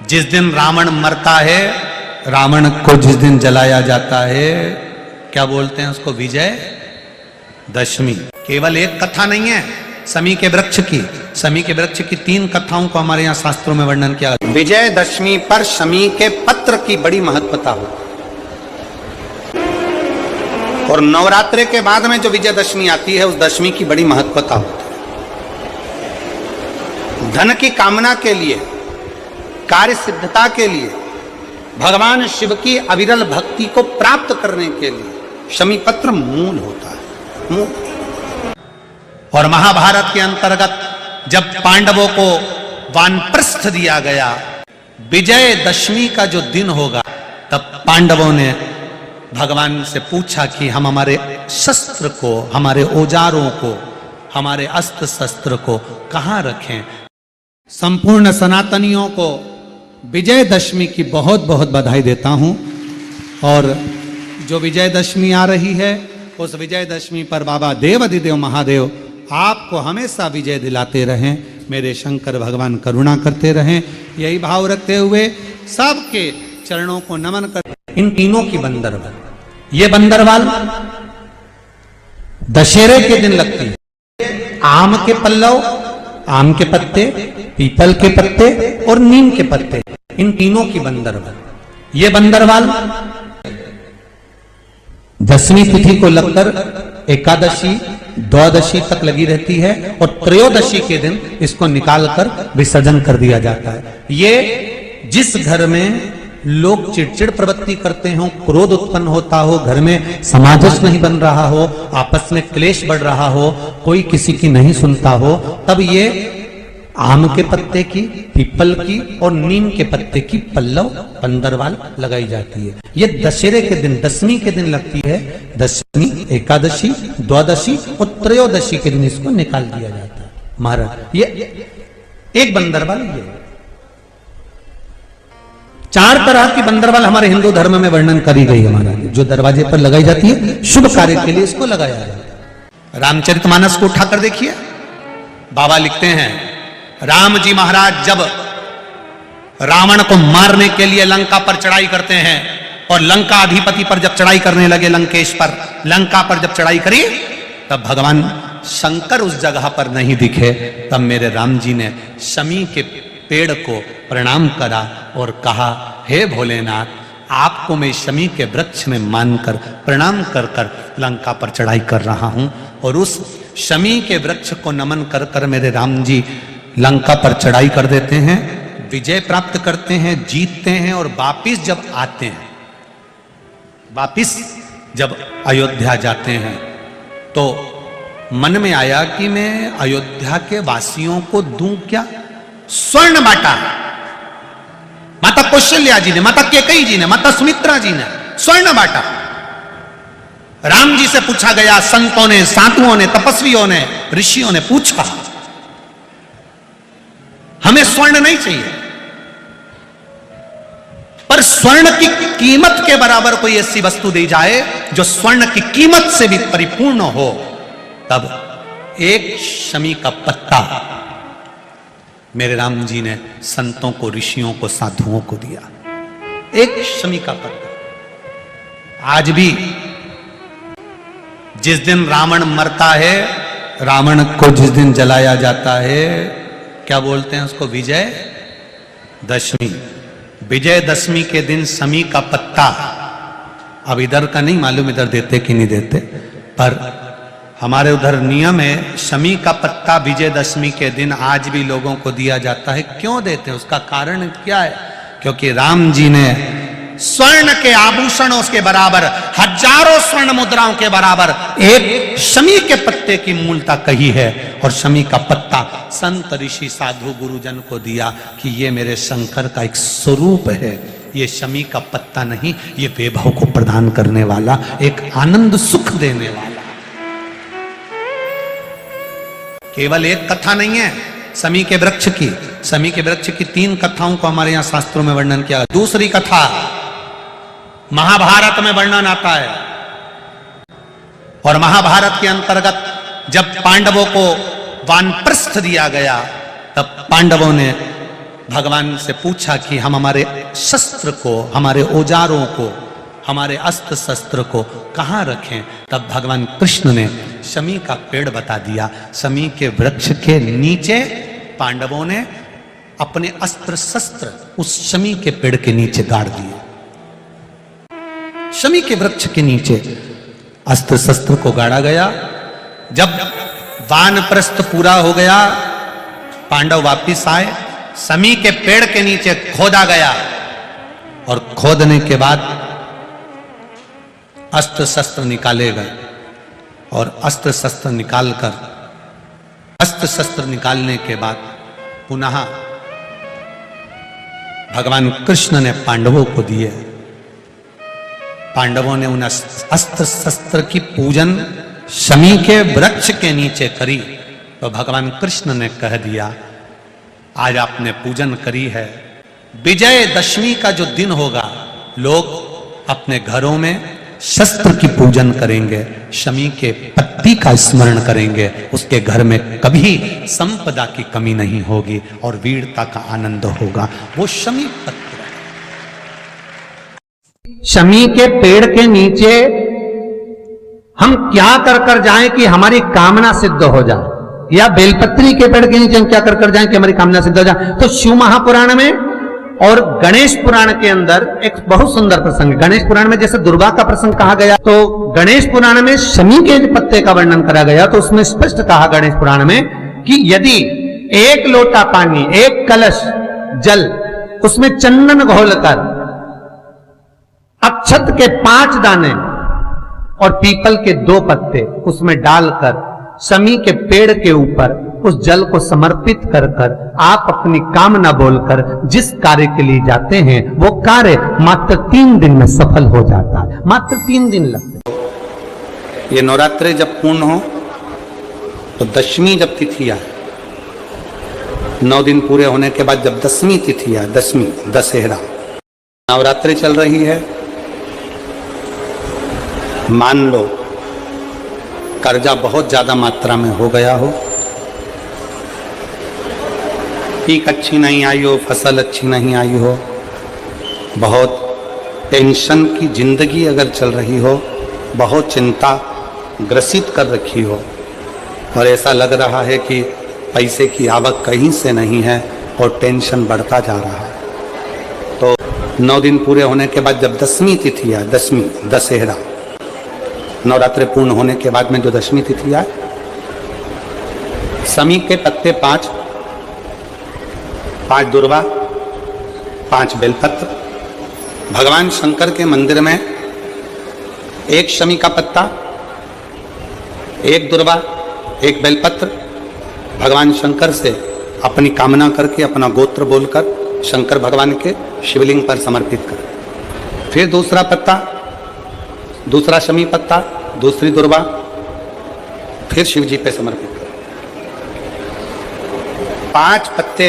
जिस दिन रावण मरता है, रावण को जिस दिन जलाया जाता है, क्या बोलते हैं उसको? विजय दशमी। केवल एक कथा नहीं है शमी के वृक्ष की। शमी के वृक्ष की 3 कथाओं को हमारे यहाँ शास्त्रों में वर्णन किया। विजय दशमी पर शमी के पत्र की बड़ी महत्वता हो, और नवरात्रि के बाद में जो विजयदशमी आती है उस दशमी की बड़ी महत्वता होती है। धन की कामना के लिए, कार्य सिद्धता के लिए, भगवान शिव की अविरल भक्ति को प्राप्त करने के लिए शमी पत्र मूल होता है, मूल। और महाभारत के अंतर्गत जब पांडवों को वानप्रस्थ दिया गया, विजय दशमी का जो दिन होगा, तब पांडवों ने भगवान से पूछा कि हम हमारे शस्त्र को, हमारे औजारों को, हमारे अस्त्र शस्त्र को कहाँ रखें। संपूर्ण सनातनियों को विजयदशमी की बहुत बहुत बधाई देता हूँ। और जो विजयदशमी आ रही है, उस विजयदशमी पर बाबा देवाधिदेव महादेव आपको हमेशा विजय दिलाते रहें। मेरे शंकर भगवान करुणा करते रहें। यही भाव रखते हुए सबके चरणों को नमन कर। इन तीनों की बंदरवाल, ये बंदरवाल दशहरे के दिन लगती है। आम के पल्लव, आम के पत्ते, पीपल के पत्ते और नीम के पत्ते, इन तीनों की बंदरवाल। ये बंदरवाल दसवीं तिथि को लगकर एकादशी, द्वादशी तक लगी रहती है, और त्रयोदशी के दिन इसको निकालकर विसर्जन कर दिया जाता है। ये जिस घर में लोग चिड़चिड़ प्रवृत्ति करते हो, क्रोध उत्पन्न होता हो, घर में सामंजस्य नहीं बन रहा हो, आपस में क्लेश बढ़ रहा हो, कोई किसी की नहीं सुनता हो, तब ये आम के पत्ते की, पीपल की और नीम के पत्ते की पल्लव बंदरवाल लगाई जाती है। ये दशहरे के दिन, दसवीं के दिन लगती है। दसवीं, एकादशी, द्वादशी और त्रयोदशी के दिन इसको निकाल दिया जाता है। महाराज, ये एक बंदरवाल, ये 4 तरह की बंदरवाल हमारे हिंदू धर्म में वर्णन करी गई है महाराज, जो दरवाजे पर लगाई जाती है। शुभ कार्य के लिए इसको लगाया जाता है। रामचरितमानस को उठाकर देखिए, बाबा लिखते हैं, राम जी महाराज जब रावण को मारने के लिए लंका पर चढ़ाई करते हैं, और लंका अधिपति पर जब चढ़ाई करने लगे, लंकेश पर, लंका पर जब चढ़ाई करी, तब भगवान शंकर उस जगह पर नहीं दिखे। तब मेरे राम जी ने शमी के पेड़ को प्रणाम करा और कहा, हे भोलेनाथ, आपको मैं शमी के वृक्ष में मानकर प्रणाम कर कर लंका पर चढ़ाई कर रहा हूं। और उस शमी के वृक्ष को नमन कर कर मेरे राम जी लंका पर चढ़ाई कर देते हैं, विजय प्राप्त करते हैं, जीतते हैं। और वापिस जब आते हैं, वापिस जब अयोध्या जाते हैं, तो मन में आया कि मैं अयोध्या के वासियों को दूं क्या? स्वर्ण बांटा। माता कौशल्या जी ने, माता कैकेयी जी ने, माता सुमित्रा जी ने स्वर्ण बांटा। राम जी से पूछा गया, संतों ने, साधुओं ने, तपस्वियों ने, ऋषियों ने पूछा, हमें स्वर्ण नहीं चाहिए, पर स्वर्ण की कीमत के बराबर कोई ऐसी वस्तु दी जाए जो स्वर्ण की कीमत से भी परिपूर्ण हो। तब एक शमी का पत्ता मेरे राम जी ने संतों को, ऋषियों को, साधुओं को दिया। एक शमी का पत्ता। आज भी जिस दिन रावण मरता है, रावण को जिस दिन जलाया जाता है, क्या बोलते हैं उसको? विजय दशमी। विजय दशमी के दिन शमी का पत्ता, अब इधर का नहीं मालूम इधर देते कि नहीं देते, पर हमारे उधर नियम है, शमी का पत्ता विजयदशमी के दिन आज भी लोगों को दिया जाता है। क्यों देते हैं? उसका कारण क्या है? क्योंकि राम जी ने स्वर्ण के आभूषणों के बराबर, हजारों स्वर्ण मुद्राओं के बराबर एक शमी के पत्ते की मूलता कही है, और शमी का पत्ता संत, ऋषि, साधु, गुरुजन को दिया कि ये मेरे शंकर का एक स्वरूप है। ये शमी का पत्ता नहीं, ये वैभव को प्रदान करने वाला, एक आनंद सुख देने वाला। केवल एक कथा नहीं है शमी के वृक्ष की। शमी के वृक्ष की 3 कथाओं को हमारे यहां शास्त्रों में वर्णन किया। दूसरी कथा महाभारत में वर्णन आता है, और महाभारत के अंतर्गत जब पांडवों को वानप्रस्थ दिया गया, तब पांडवों ने भगवान से पूछा कि हम हमारे शस्त्र को, हमारे औजारों को, हमारे अस्त्र शस्त्र को कहाँ रखें। तब भगवान कृष्ण ने शमी का पेड़ बता दिया। शमी के वृक्ष के नीचे पांडवों ने अपने अस्त्र शस्त्र उस शमी के पेड़ के नीचे गाड़ दिए। शमी के वृक्ष के नीचे अस्त्र शस्त्र को गाड़ा गया। जब वानप्रस्थ पूरा हो गया, पांडव वापिस आए, शमी के पेड़ के नीचे खोदा गया और खोदने के बाद अस्त्र शस्त्र निकाले गए और अस्त्र शस्त्र निकालने के बाद पुनः भगवान कृष्ण ने पांडवों को दिए। पांडवों ने उन अस्त्र शस्त्र की पूजन शमी के वृक्ष के नीचे करी तो भगवान कृष्ण ने कह दिया, आज आपने पूजन करी है, विजयदशमी का जो दिन होगा लोग अपने घरों में शस्त्र की पूजन करेंगे, शमी के पत्ती का स्मरण करेंगे, उसके घर में कभी संपदा की कमी नहीं होगी और वीरता का आनंद होगा। वो शमी पत्र, शमी के पेड़ के नीचे हम क्या कर कर जाएं कि हमारी कामना सिद्ध हो जाए, या बेलपत्री के पेड़ के नीचे हम क्या कर कर जाएं कि हमारी कामना सिद्ध हो जाए। तो शिव महापुराण में और गणेश पुराण के अंदर एक बहुत सुंदर प्रसंग है। गणेश पुराण में जैसे दुर्गा का प्रसंग कहा गया, तो गणेश पुराण में शमी के पत्ते का वर्णन करा गया, तो उसमें स्पष्ट कहा गणेश पुराण में कि यदि एक लोटा पानी, एक कलश जल, उसमें चंदन घोलकर अक्षत के 5 दाने और पीपल के 2 पत्ते उसमें डालकर शमी के पेड़ के ऊपर उस जल को समर्पित कर कर आप अपनी कामना बोलकर जिस कार्य के लिए जाते हैं वो कार्य मात्र 3 दिन में सफल हो जाता है। मात्र 3 दिन लगते हैं। ये नवरात्रे जब पूर्ण हो तो दशमी जब तिथि आए, 9 दिन पूरे होने के बाद जब 10वीं तिथि आए, 10वीं दशहरा, नवरात्रि चल रही है, मान लो कर्जा बहुत ज्यादा मात्रा में हो गया हो, पीक अच्छी नहीं आई हो, फसल अच्छी नहीं आई हो, बहुत टेंशन की जिंदगी अगर चल रही हो, बहुत चिंता ग्रसित कर रखी हो और ऐसा लग रहा है कि पैसे की आवक कहीं से नहीं है और टेंशन बढ़ता जा रहा है, तो 9 दिन पूरे होने के बाद जब 10वीं तिथि आए, 10वीं दशहरा, नवरात्रि पूर्ण होने के बाद में जो 10वीं तिथि आए, शमी के पत्ते 5 दुर्वा, 5 बेलपत्र, भगवान शंकर के मंदिर में 1 शमी का पत्ता, 1 दुर्वा, 1 बेलपत्र भगवान शंकर से अपनी कामना करके, अपना गोत्र बोलकर शंकर भगवान के शिवलिंग पर समर्पित कर। फिर दूसरा पत्ता, दूसरा शमी पत्ता, दूसरी दुर्वा, फिर शिव जी पे समर्पित कर। 5 पत्ते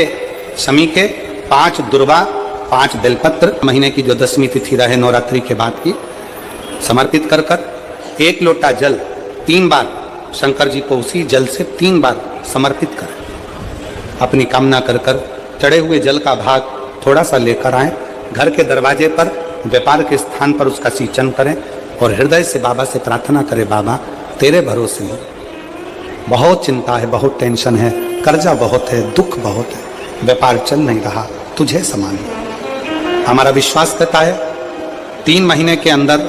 शमी के, 5 दुर्वा, 5 बेलपत्र, महीने की जो 10वीं तिथि रहे नवरात्रि के बाद की, समर्पित कर कर 1 लोटा जल 3 बार शंकर जी को उसी जल से 3 बार समर्पित करें। अपनी कामना कर कर चढ़े हुए जल का भाग थोड़ा सा लेकर आए, घर के दरवाजे पर, व्यापार के स्थान पर उसका सिंचन करें और हृदय से बाबा से प्रार्थना करें, बाबा तेरे भरोसे हैं, बहुत चिंता है, बहुत टेंशन है, कर्जा बहुत है, दुख बहुत है, व्यापार चल नहीं रहा, तुझे समान। हमारा विश्वास करता है 3 महीने के अंदर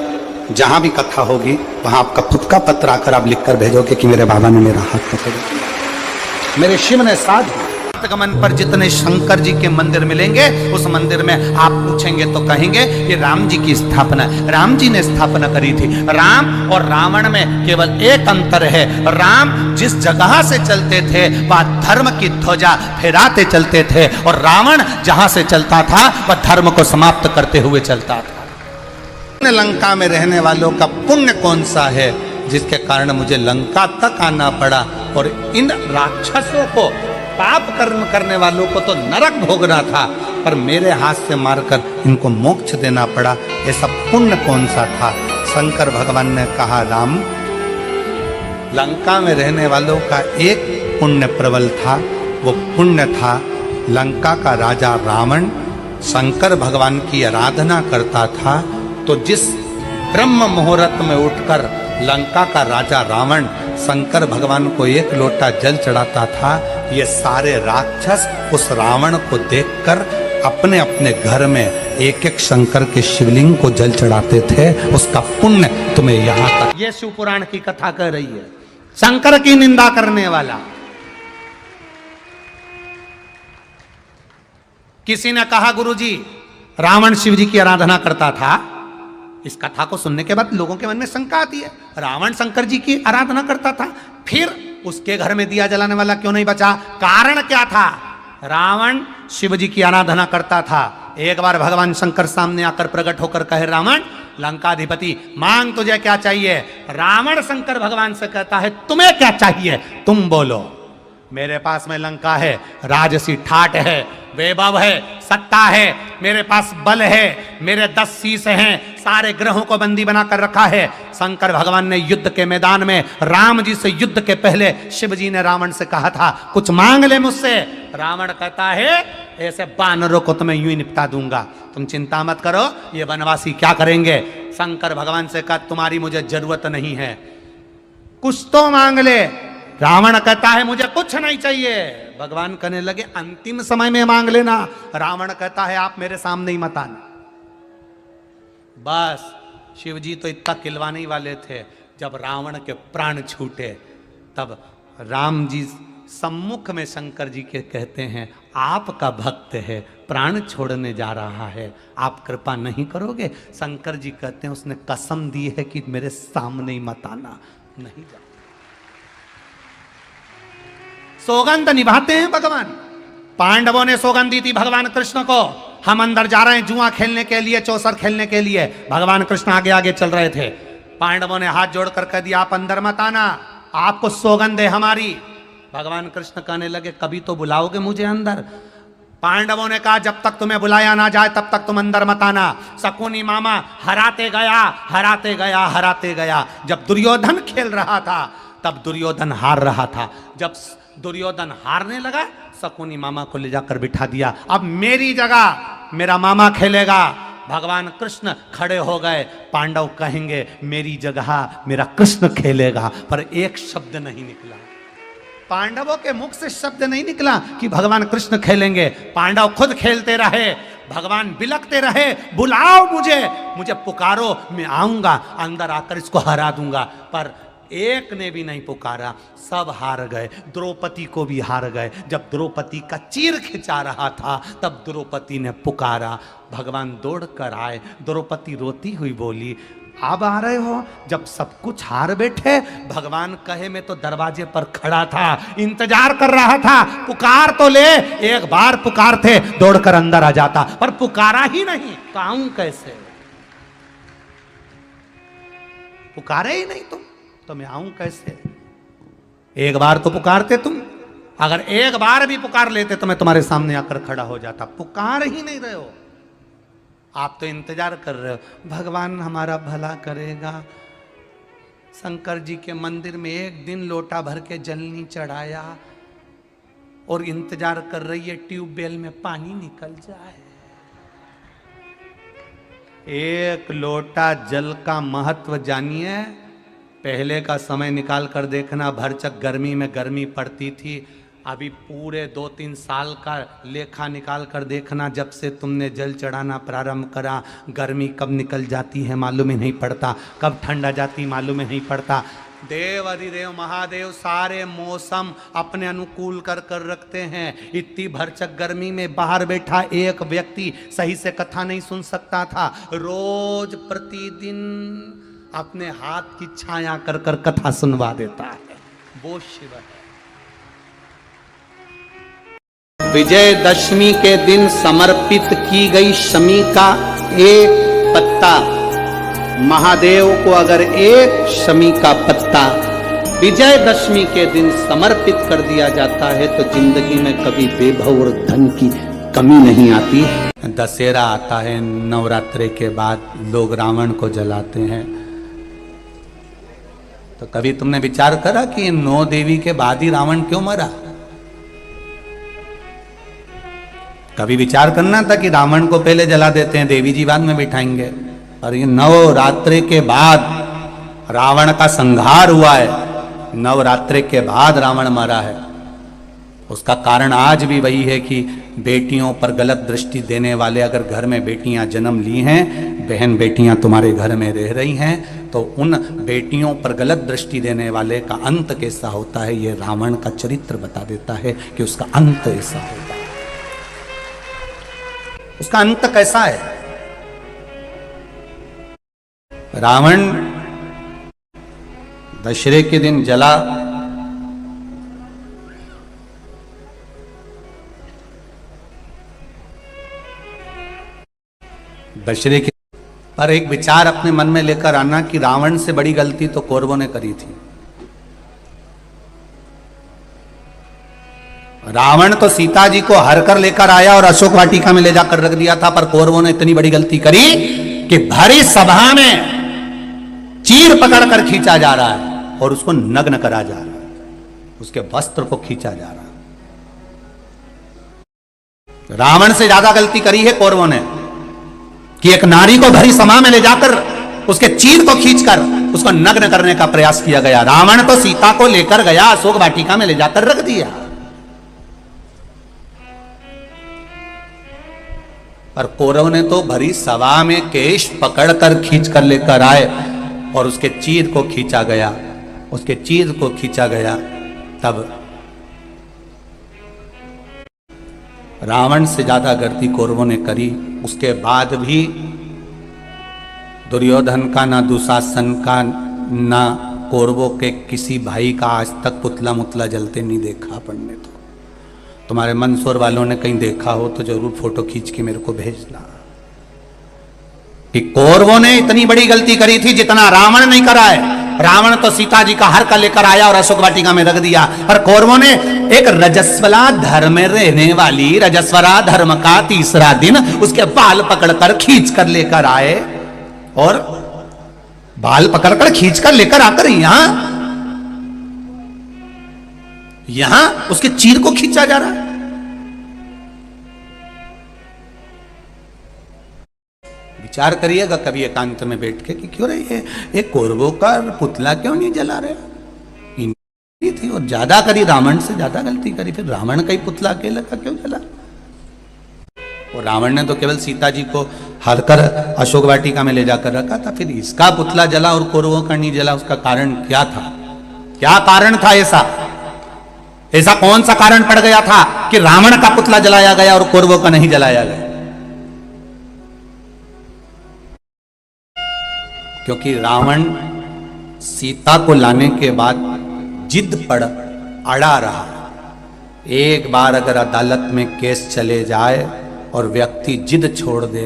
जहां भी कथा होगी वहां आपका खुद का पत्र आकर आप लिखकर भेजोगे कि मेरे बाबा ने मेरा हाथ पकड़ लिया, मेरे शिव ने साथ दिया। गमन पर जितने शंकर जी के मंदिर मिलेंगे, उस मंदिर में आप पूछेंगे तो कहेंगे ये राम जी की स्थापना, राम जी ने स्थापना करी थी। राम और रावण में केवल एक अंतर है, राम जिस जगह से चलते थे वह धर्म की ध्वजा फहराते चलते थे और रावण जहां से चलता था वह धर्म को समाप्त करते हुए चलता था। लंका में रहने वालों का पुण्य कौन सा है जिसके कारण मुझे लंका तक आना पड़ा और इन राक्षसों को, पाप कर्म करने वालों को तो नरक भोगना था, पर मेरे हाथ से मारकर इनको मोक्ष देना पड़ा, ऐसा पुण्य कौन सा था? शंकर भगवान ने कहा, राम, लंका में रहने वालों का एक पुण्य प्रबल था, वो पुण्य था लंका का राजा रावण शंकर भगवान की आराधना करता था, तो जिस ब्रह्म मुहूर्त में उठकर लंका का राजा रावण शंकर भगवान को एक लोटा जल चढ़ाता था, ये सारे राक्षस उस रावण को देखकर अपने अपने घर में एक एक शंकर के शिवलिंग को जल चढ़ाते थे। उसका पुण्य तुम्हें यहां तक। ये शिव पुराण की कथा कह रही है। शंकर की निंदा करने वाला, किसी ने कहा गुरुजी रावण शिव जी की आराधना करता था। इस कथा को सुनने के बाद लोगों के मन में शंका आती है, रावण शंकर जी की आराधना करता था, फिर उसके घर में दिया जलाने वाला क्यों नहीं बचा? कारण क्या था? रावण शिव जी की आराधना करता था। एक बार भगवान शंकर सामने आकर प्रकट होकर कहे, रावण लंकाधिपति मांग तुझे क्या चाहिए? रावण शंकर भगवान से कहता है, तुम्हें क्या चाहिए? तुम बोलो। मेरे पास में लंका है, राजसी ठाट है, वैभव है, सत्ता है, मेरे पास बल है, मेरे 10 शीश हैं, सारे ग्रहों को बंदी बनाकर रखा है। शंकर भगवान ने युद्ध के मैदान में राम जी से युद्ध के पहले शिव जी ने रावण से कहा था, कुछ मांग ले मुझसे। रावण कहता है, ऐसे बानरों को तो मैं यूं ही निपटा दूंगा, तुम चिंता मत करो, ये वनवासी क्या करेंगे। शंकर भगवान से कहा, तुम्हारी मुझे जरूरत नहीं है, कुछ तो मांग ले। रावण कहता है, मुझे कुछ नहीं चाहिए। भगवान कहने लगे, अंतिम समय में मांग लेना। रावण कहता है, आप मेरे सामने ही मत आना। बस शिव जी तो इतना खिलवाने ही वाले थे, जब रावण के प्राण छूटे तब राम जी सम्मुख में शंकर जी के कहते हैं, आपका भक्त है, प्राण छोड़ने जा रहा है, आप कृपा नहीं करोगे? शंकर जी कहते हैं, उसने कसम दी है कि मेरे सामने ही मत आना, नहीं जा। सौगंध निभाते हैं भगवान। पांडवों ने सौगंध दी थी भगवान कृष्ण को, हम अंदर जा रहे हैं जुआ खेलने के लिए, चौसर खेलने के लिए। भगवान कृष्ण आगे आगे चल रहे थे। पांडवों ने हाथ जोड़कर कह दिया, आप अंदर मत आना, आपको सौगंध है हमारी। भगवान कृष्ण कहने लगे, कभी तो बुलाओगे मुझे अंदर? पांडवों ने कहा, जब तक तुम्हें बुलाया ना जाए तब तक तुम अंदर मत आना। शकुनी मामा हराते गया, हराते गया, हराते गया। जब दुर्योधन खेल रहा था तब दुर्योधन हार रहा था। जब दुर्योधन हारने लगा, शकुनी मामा को ले जाकर बिठा दिया, अब मेरी जगह मेरा मामा खेलेगा। भगवान कृष्ण खड़े हो गए। पांडव कहेंगे, मेरी जगह मेरा कृष्ण खेलेगा, पर एक शब्द नहीं निकला। पांडवों के मुख से शब्द नहीं निकला कि भगवान कृष्ण खेलेंगे। पांडव खुद खेलते रहे, भगवान बिलखते रहे, बुलाओ मुझे, मुझे पुकारो, मैं आऊंगा, अंदर आकर इसको हरा दूंगा। पर एक ने भी नहीं पुकारा, सब हार गए। द्रौपदी को भी हार गए। जब द्रौपदी का चीर खिंचा रहा था तब द्रौपदी ने पुकारा, भगवान दौड़कर आए। द्रौपदी रोती हुई बोली, अब आ रहे हो? जब सब कुछ हार बैठे। भगवान कहे, मैं तो दरवाजे पर खड़ा था, इंतजार कर रहा था, पुकार तो ले। एक बार पुकारते दौड़कर अंदर आ जाता, पर पुकारा ही नहीं, तो आऊं कैसे? पुकारे ही नहीं तुम, तो मैं आऊं कैसे? एक बार तो पुकारते तुम, अगर एक बार भी पुकार लेते तो मैं तुम्हारे सामने आकर खड़ा हो जाता। पुकार ही नहीं रहे हो, आप तो इंतजार कर रहे हो भगवान हमारा भला करेगा। शंकर जी के मंदिर में एक दिन लोटा भर के जल नहीं चढ़ाया और इंतजार कर रही है ट्यूबवेल में पानी निकल जाए। एक लोटा जल का महत्व जानिए। पहले का समय निकाल कर देखना, भरचक गर्मी में गर्मी पड़ती थी। अभी पूरे 2-3 साल का लेखा निकाल कर देखना, जब से तुमने जल चढ़ाना प्रारंभ करा, गर्मी कब निकल जाती है मालूम ही नहीं पड़ता, कब ठंड आ जाती मालूम ही नहीं पड़ता। देव अधिदेव महादेव सारे मौसम अपने अनुकूल कर कर रखते हैं। इतनी भरचक गर्मी में बाहर बैठा एक व्यक्ति सही से कथा नहीं सुन सकता था, रोज प्रतिदिन अपने हाथ की छाया कर कर कथा सुनवा देता है। वो शिव है। विजयदशमी के दिन समर्पित की गई शमी का एक पत्ता, महादेव को अगर एक शमी का पत्ता विजयदशमी के दिन समर्पित कर दिया जाता है तो जिंदगी में कभी वैभव और धन की कमी नहीं आती। दशहरा आता है, नवरात्रि के बाद लोग रावण को जलाते हैं, तो कभी तुमने विचार करा कि 9 देवी के बाद ही रावण क्यों मरा? कभी विचार करना था कि रावण को पहले जला देते हैं, देवी जी बाद में बिठाएंगे। और ये नवरात्रि के बाद रावण का संहार हुआ है, नवरात्रि के बाद रावण मरा है। उसका कारण आज भी वही है कि बेटियों पर गलत दृष्टि देने वाले, अगर घर में बेटियां जन्म ली हैं, बहन बेटियां तुम्हारे घर में रह रही हैं, तो उन बेटियों पर गलत दृष्टि देने वाले का अंत कैसा होता है, ये रावण का चरित्र बता देता है कि उसका अंत ऐसा होगा। उसका अंत कैसा है? रावण दशहरे के दिन जला, दशहरे के पर एक विचार अपने मन में लेकर आना कि रावण से बड़ी गलती तो कौरवों ने करी थी। रावण तो सीता जी को हर कर लेकर आया और अशोक वाटिका में ले जाकर रख दिया था, पर कौरवों ने इतनी बड़ी गलती करी कि भरी सभा में चीर पकड़कर खींचा जा रहा है और उसको नग्न करा जा रहा है, उसके वस्त्र को खींचा जा रहा है। रावण से ज्यादा गलती करी है कौरवों ने कि एक नारी को भरी सभा में ले जाकर उसके चीर को खींचकर उसको नग्न करने का प्रयास किया गया। रावण तो सीता को लेकर गया, अशोक वाटिका में ले जाकर रख दिया, पर कौरव ने तो भरी सभा में केश पकड़कर खींच कर लेकर आए और उसके चीर को खींचा गया, उसके चीर को खींचा गया। तब रावण से ज्यादा गलती कौरवों ने करी। उसके बाद भी दुर्योधन का, ना दुशासन का, ना कौरवों के किसी भाई का आज तक पुतला मुतला जलते नहीं देखा अपन ने। तो तुम्हारे मंदसौर वालों ने कहीं देखा हो तो जरूर फोटो खींच के मेरे को भेजना कि कौरवों ने इतनी बड़ी गलती करी थी जितना रावण नहीं करा है। रावण तो सीता जी का हर का लेकर आया और अशोक वाटिका में रख दिया, पर कौरवों ने एक रजस्वला धर्म में रहने वाली, रजस्वला धर्म का तीसरा दिन उसके बाल पकड़कर खींच कर लेकर आए और बाल पकड़कर खींच कर लेकर आकर यहां उसके चीर को खींचा जा रहा है। विचार करिएगा कभी एकांत में बैठ के कि क्यों रही है एक कौरवों का पुतला क्यों नहीं जला रहे। इनकी थी और ज्यादा करी, रावण से ज्यादा गलती करी, फिर रावण का ही पुतला अकेला का क्यों जला। और रावण ने तो केवल सीता जी को हरकर अशोक वाटिका में ले जाकर रखा था, फिर इसका पुतला जला और कौरवों का नहीं जला। उसका कारण क्या था? क्या कारण था ऐसा कौन सा कारण पड़ गया था कि रावण का पुतला जलाया गया और कौरवों का नहीं जलाया गया? क्योंकि रावण सीता को लाने के बाद जिद पर अड़ा रहा। एक बार अगर अदालत में केस चले जाए और व्यक्ति जिद छोड़ दे,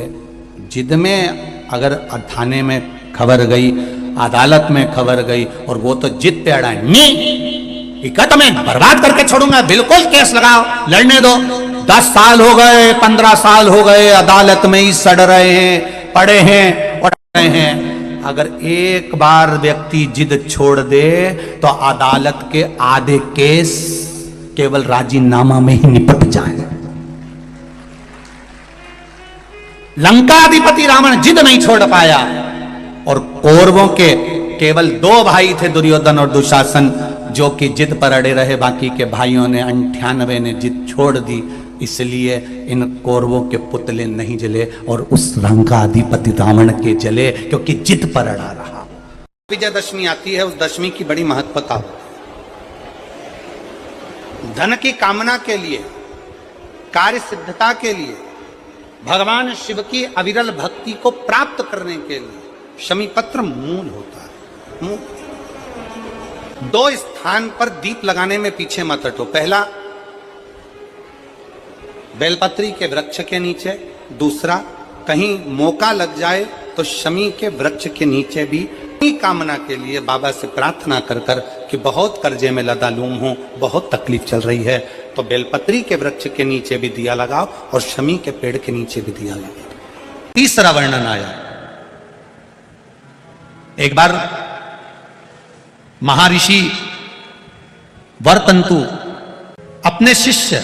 जिद में अगर थाने में खबर गई, अदालत में खबर गई और वो तो जिद पे अड़ा, नहीं तो मैं बर्बाद करके छोड़ूंगा, बिल्कुल केस लगाओ, लड़ने दो। 10 साल हो गए, 15 साल हो गए, अदालत में ही सड़ रहे हैं, पड़े हैं, उड़ रहे हैं। अगर एक बार व्यक्ति जिद छोड़ दे तो अदालत के आधे केस केवल राजीनामा में ही निपट जाए। लंकाधिपति रावण जिद नहीं छोड़ पाया और कौरवों के केवल 2 भाई थे, दुर्योधन और दुशासन, जो कि जिद पर अड़े रहे। बाकी के भाइयों ने 98 ने जिद छोड़ दी, इसलिए इन कौरवों के पुतले नहीं जले और उस लंकाधिपति रावण के जले, क्योंकि जिद पर अड़ा रहा। विजयदशमी आती है, उस दशमी की बड़ी महत्वता होती है। धन की कामना के लिए, कार्य सिद्धता के लिए, भगवान शिव की अविरल भक्ति को प्राप्त करने के लिए शमी पत्र मूल होता है। 2 स्थान पर दीप लगाने में पीछे मत हटो। पहला बेलपत्री के वृक्ष के नीचे, दूसरा कहीं मौका लग जाए तो शमी के वृक्ष के नीचे भी कामना के लिए बाबा से प्रार्थना कर कर कि बहुत कर्जे में लदालूम हूं, बहुत तकलीफ चल रही है, तो बेलपत्री के वृक्ष के नीचे भी दिया लगाओ और शमी के पेड़ के नीचे भी दिया लगाओ। तीसरा वर्णन आया, एक बार महर्षि वरतंतु अपने शिष्य